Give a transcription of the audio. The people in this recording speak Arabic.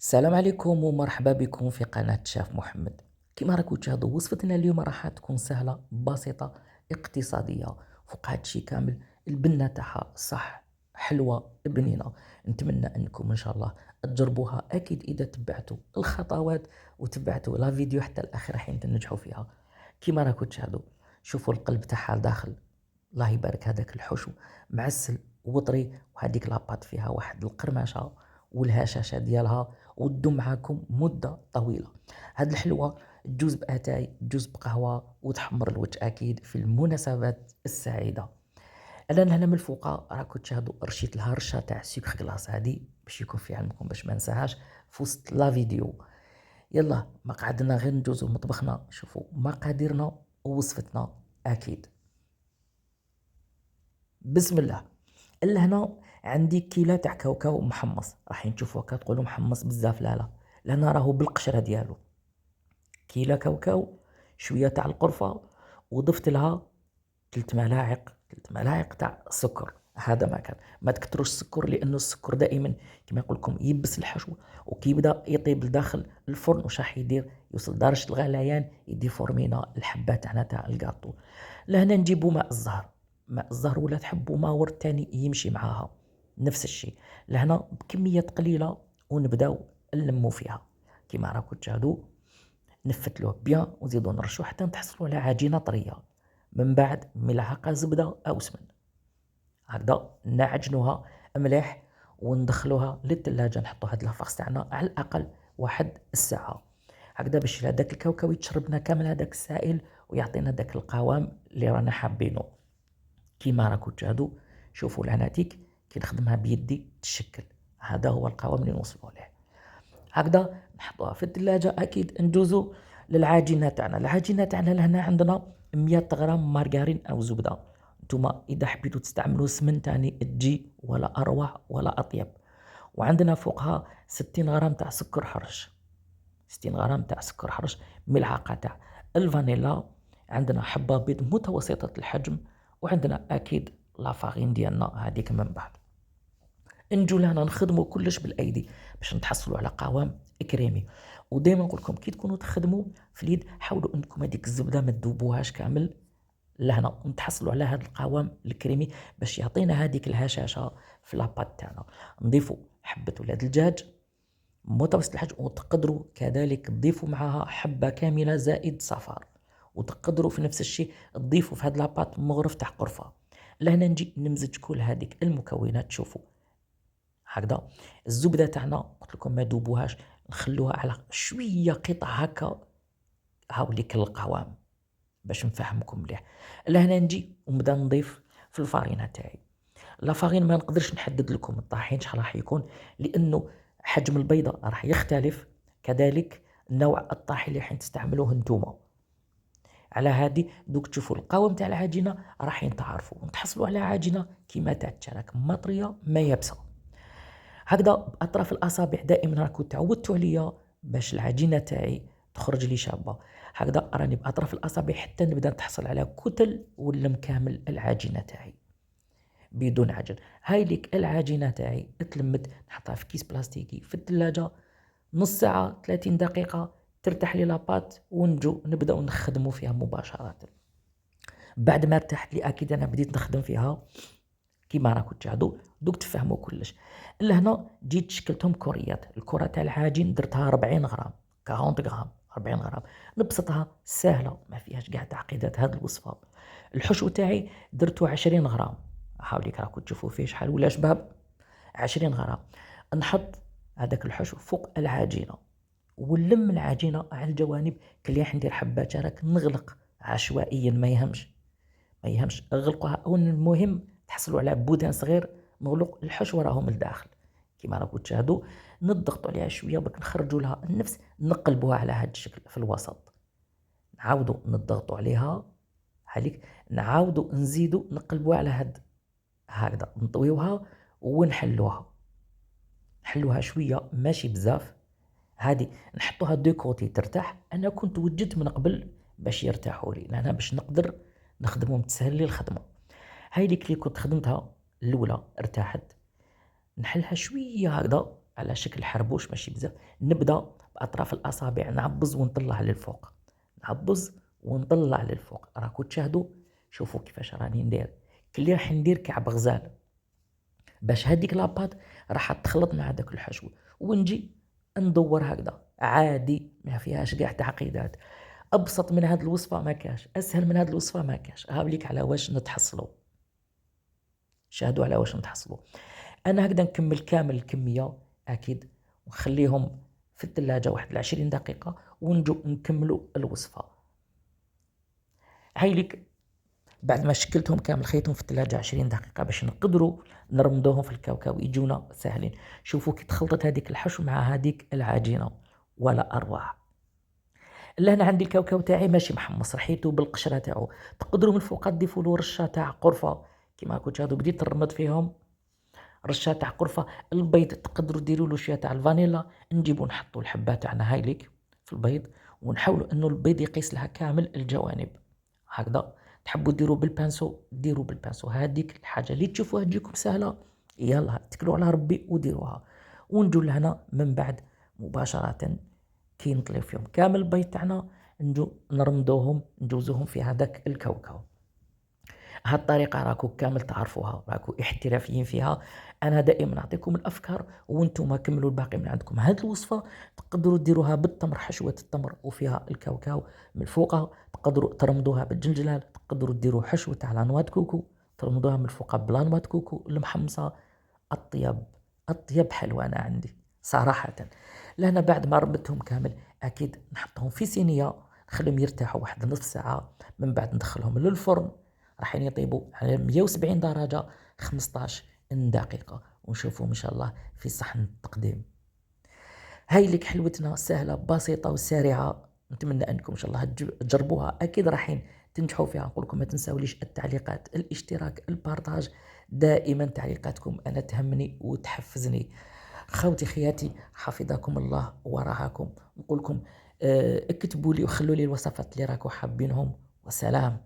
السلام عليكم ومرحبا بكم في قناة شاف محمد. كما راكم تشاهدوا وصفتنا اليوم راح تكون سهلة بسيطة اقتصادية. فوق هادشي كامل البنة تاعها صح حلوة بنينة. نتمنى انكم ان شاء الله تجربوها اكيد اذا تبعتوا الخطوات وتبعتوا لا فيديو حتى الاخر راح تنجحوا فيها. كما راكم تشاهدوا شوفوا القلب تاعها داخل، الله يبارك هذاك الحشو معسل وطري، وهذيك لاباط فيها واحد القرمشه والهشاشه ديالها وتدوم معاكم مده طويله. هاد الحلوه تجوز باتاي تجوز بقهوه وتحمر الوجه اكيد في المناسبات السعيده. انا هنا من الفوق راكم تشاهدوا رشيت لها رشه تاع سكر كلاص هادي باش يكون في علمكم باش ما ننساهاش في وسط لا فيديو. يلا ما قعدنا غير ندوزو لمطبخنا، شوفوا مقاديرنا ووصفتنا اكيد. بسم الله. لهنا عندي كيلة تاع كاوكاو محمص، راح تشوفوه كتقولوا محمص بزاف، لا لان راهو بالقشره ديالو. كيلة كاوكاو، شويه تاع القرفه، وضفت لها 3 ملاعق تاع سكر. هذا ما كان، ما تكتروش السكر لانه السكر دائما كما نقول لكم يبس الحشو وكيبدا يطيب لداخل الفرن واش راح يدير يوصل درجه الغليان يديفورمينا الحبه تاعنا تاع الكاطو. لهنا نجيبوا ماء الزهر، ماء الزهر ولا تحبوا ما ورد تاني يمشي معاها نفس الشيء. لهنا بكميه قليله ونبداو نلمو فيها كما راكم تشاهدوا. نفتلوه بيان ونزيدو نرشو حتى نتحصلوا على عجينه طريه. من بعد ملعقه زبده او سمن، هكذا نعجنوها مليح وندخلوها للثلاجه. نحطوا هاد لافاس تاعنا على الاقل 1 ساعه هكذا باش هذاك الكاوكاو يتشرب لنا كامل هذاك السائل ويعطينا داك القوام اللي رانا حابينه. كيما راكم تشاهدوا شوفوا العناتيك كي نخدمها بيدي تشكل، هذا هو القوام اللي نوصلوا له. هكذا نحطوها في الثلاجه. اكيد ندوزو للعجينه تاعنا. العجينه تاعنا لهنا عندنا 100 غرام مارغرين او زبده. نتوما اذا حبيتوا تستعملوا سمن تاني تجي ولا اروع ولا اطيب. وعندنا فوقها 60 غرام تاع سكر حرش، 60 غرام تاع سكر حرش، ملعقه تاع الفانيلا، عندنا حبه بيض متوسطه الحجم، وعندنا اكيد لافارين ديالنا هذيك من بعد. نجو لهنا نخدموا كلش بالايدي باش نتحصلوا على قوام كريمي. ودائما نقول لكم كي تكونوا تخدموا في اليد حاولوا انكم هذيك الزبده ما تذوبوهاش كامل لهنا نتحصلوا على هذا القوام الكريمي باش يعطينا هذيك الهشاشه في لاباط تاعنا. نضيفوا حبه ولاد الدجاج متوسط الحجم، وتقدروا كذلك تضيفوا معها حبه كامله زائد صفار، وتقدروا في نفس الشيء تضيفوا في هذا لاباط مغرف تاع قرفه. لهنا نجي نمزج كل هذيك المكونات. شوفوا هكذا الزبده تاعنا قلت لكم ما دوبوهاش، نخلوها على شويه قطع هكا هاوليك القوام باش نفهمكم مليح. لهنا نجي ونبدا نضيف في الفارينه تاعي. لا فارين ما نقدرش نحدد لكم الطحين شحال راح يكون لانه حجم البيضه راح يختلف، كذلك نوع الطحين اللي راح تستعملوه نتوما. على هذه دوك تشوفوا القوام تاع العجينه راح تعرفوا ونتحصلوا على عجينه كيما تاع الشراك ما طريه ما يابسه. هكذا باطراف الاصابع دائما راكم تعودتوا عليا باش العجينه تاعي تخرج لي شابه. هكذا راني باطراف الاصابع حتى نبدا نتحصل على كتل ولم كامل العجينه تاعي بدون عجن. هاي ليك العجينه تاعي اتلمت، نحطها في كيس بلاستيكي في الثلاجه نص ساعه 30 دقيقه ترتاح لي لاباط ونجو نبداو نخدموا فيها مباشره. بعد ما ارتاحت لي اكيد انا بديت نخدم فيها كيما راكم تشاهدوا دوك تفهموا كلش. لهنا جيت شكلتهم كريات. الكره تاع العجين درتها 40 غرام 40 غرام 40 غرام، نبسطها سهله ما فيهاش كاع تعقيدات هذه الوصفه. الحشو تاعي درتو 20 غرام، حاوليك راكم تشوفوا فيه شحال ولا شباب 20 غرام. نحط هذاك الحشو فوق العجينه ونلم العجينه على الجوانب كلي ندير حبات شراك نغلق عشوائيا ما يهمش اغلقوها. او المهم تحصلوا على بودان صغير مغلوق الحشو راهم الداخل كما راكم تشاهدوا. نضغطوا عليها شويه باك نخرجوا لها النفس، نقلبوها على هذا الشكل في الوسط، نعاودوا نضغطوا عليها هذيك، نعاودوا نزيدوا نقلبوها على هكذا نطويوها ونحلوها. نحلوها شويه ماشي بزاف، هذه نحطوها دو كوتي ترتاح. انا كنت وجدت من قبل باش يرتاحوا لي لأنا باش نقدر نخدمهم تسهل لي الخدمه. هاي اللي كنت خدمتها الاولى ارتاحت، نحلها شويه هكذا على شكل حربوش ماشي بزاف. نبدا باطراف الاصابع نعبز ونطلع للفوق، نعبز ونطلع للفوق. راكو تشاهدوا، شوفوا كيفاش راني ندير. كلي راح ندير كعب غزال باش هذيك لاباط راح تخلط مع داك الحشو، ونجي ندور هكذا عادي، ما فيهاش كاع تعقيدات. ابسط من هذه الوصفه ما كاش، اسهل من هذه الوصفه ما كاش. هاوليك على واش نتحصلوا، شاهدوا على واش نتحصلوا. انا هكذا نكمل كامل الكميه اكيد، ونخليهم في الثلاجه واحد 20 دقيقه، ونجو نكملوا الوصفه. هايليك بعد ما شكلتهم كامل خيتهم في الثلاجه 20 دقيقه باش نقدروا نرمدوهم في الكاوكاو يجونا ساهلين. شوفوا كي تخلطت هذيك الحشو مع هذيك العجينه ولا اروع. لهنا عندي الكاوكاو تاعي ماشي محمص، رحيته بالقشره تاعو. تقدروا من فوق تضيفوا له رشه تاع قرفه كيما كنت هادو بديت نرمد فيهم، رشه تاع قرفه. البيض تقدروا ديروا له شويه تاع الفانيلا، نجيبوا نحطوا الحبه تاعنا هايليك في البيض، ونحاولوا انه البيض يقيس لها كامل الجوانب هكذا. تحبوا ديروا بالبانسو ديروا بالبانسو، هذيك الحاجه اللي تشوفوها تجيكم سهله يلا اتكلوا على ربي وديروها. ونجو لهنا من بعد مباشره كي نطليو فيهم كامل البيض تاعنا، نجو نرمدوهم نجوزوهم في هذاك الكاوكاو. هاد الطريقة راكو كامل تعرفوها، راكو احترافيين فيها. أنا دائما نعطيكم الأفكار وانتم كملوا الباقي من عندكم. هاد الوصفة تقدروا ديروها بالتمر، حشوة التمر وفيها الكاوكاو من فوقها. تقدروا ترمدوها بالجنجلال، تقدروا ديروا حشوة تاع لانوات كوكو ترمدوها من فوقها بلانوات كوكو المحمصة. أطيب أطيب حلوة أنا عندي صراحة. لهنا بعد ما ربطتهم كامل أكيد نحطهم في صينية، نخليهم يرتاحوا واحد نصف ساعة، من بعد ندخلهم للفرن. راح يطيبوا على 170 درجة 15 دقيقة، ونشوفوا إن شاء الله في صحن التقديم. هاي لك حلوتنا سهلة بسيطة وسريعة. نتمنى أنكم إن شاء الله تجربوها، أكيد راح تنجحوا فيها. نقول لكم ما تنساوليش التعليقات، الاشتراك، البارتاج. دائما تعليقاتكم أنا تهمني وتحفزني. خوتي خياتي حفظكم الله ورعاكم. نقول لكم اكتبوا لي وخلوا لي الوصفات اللي راكم حابينهم، وسلام.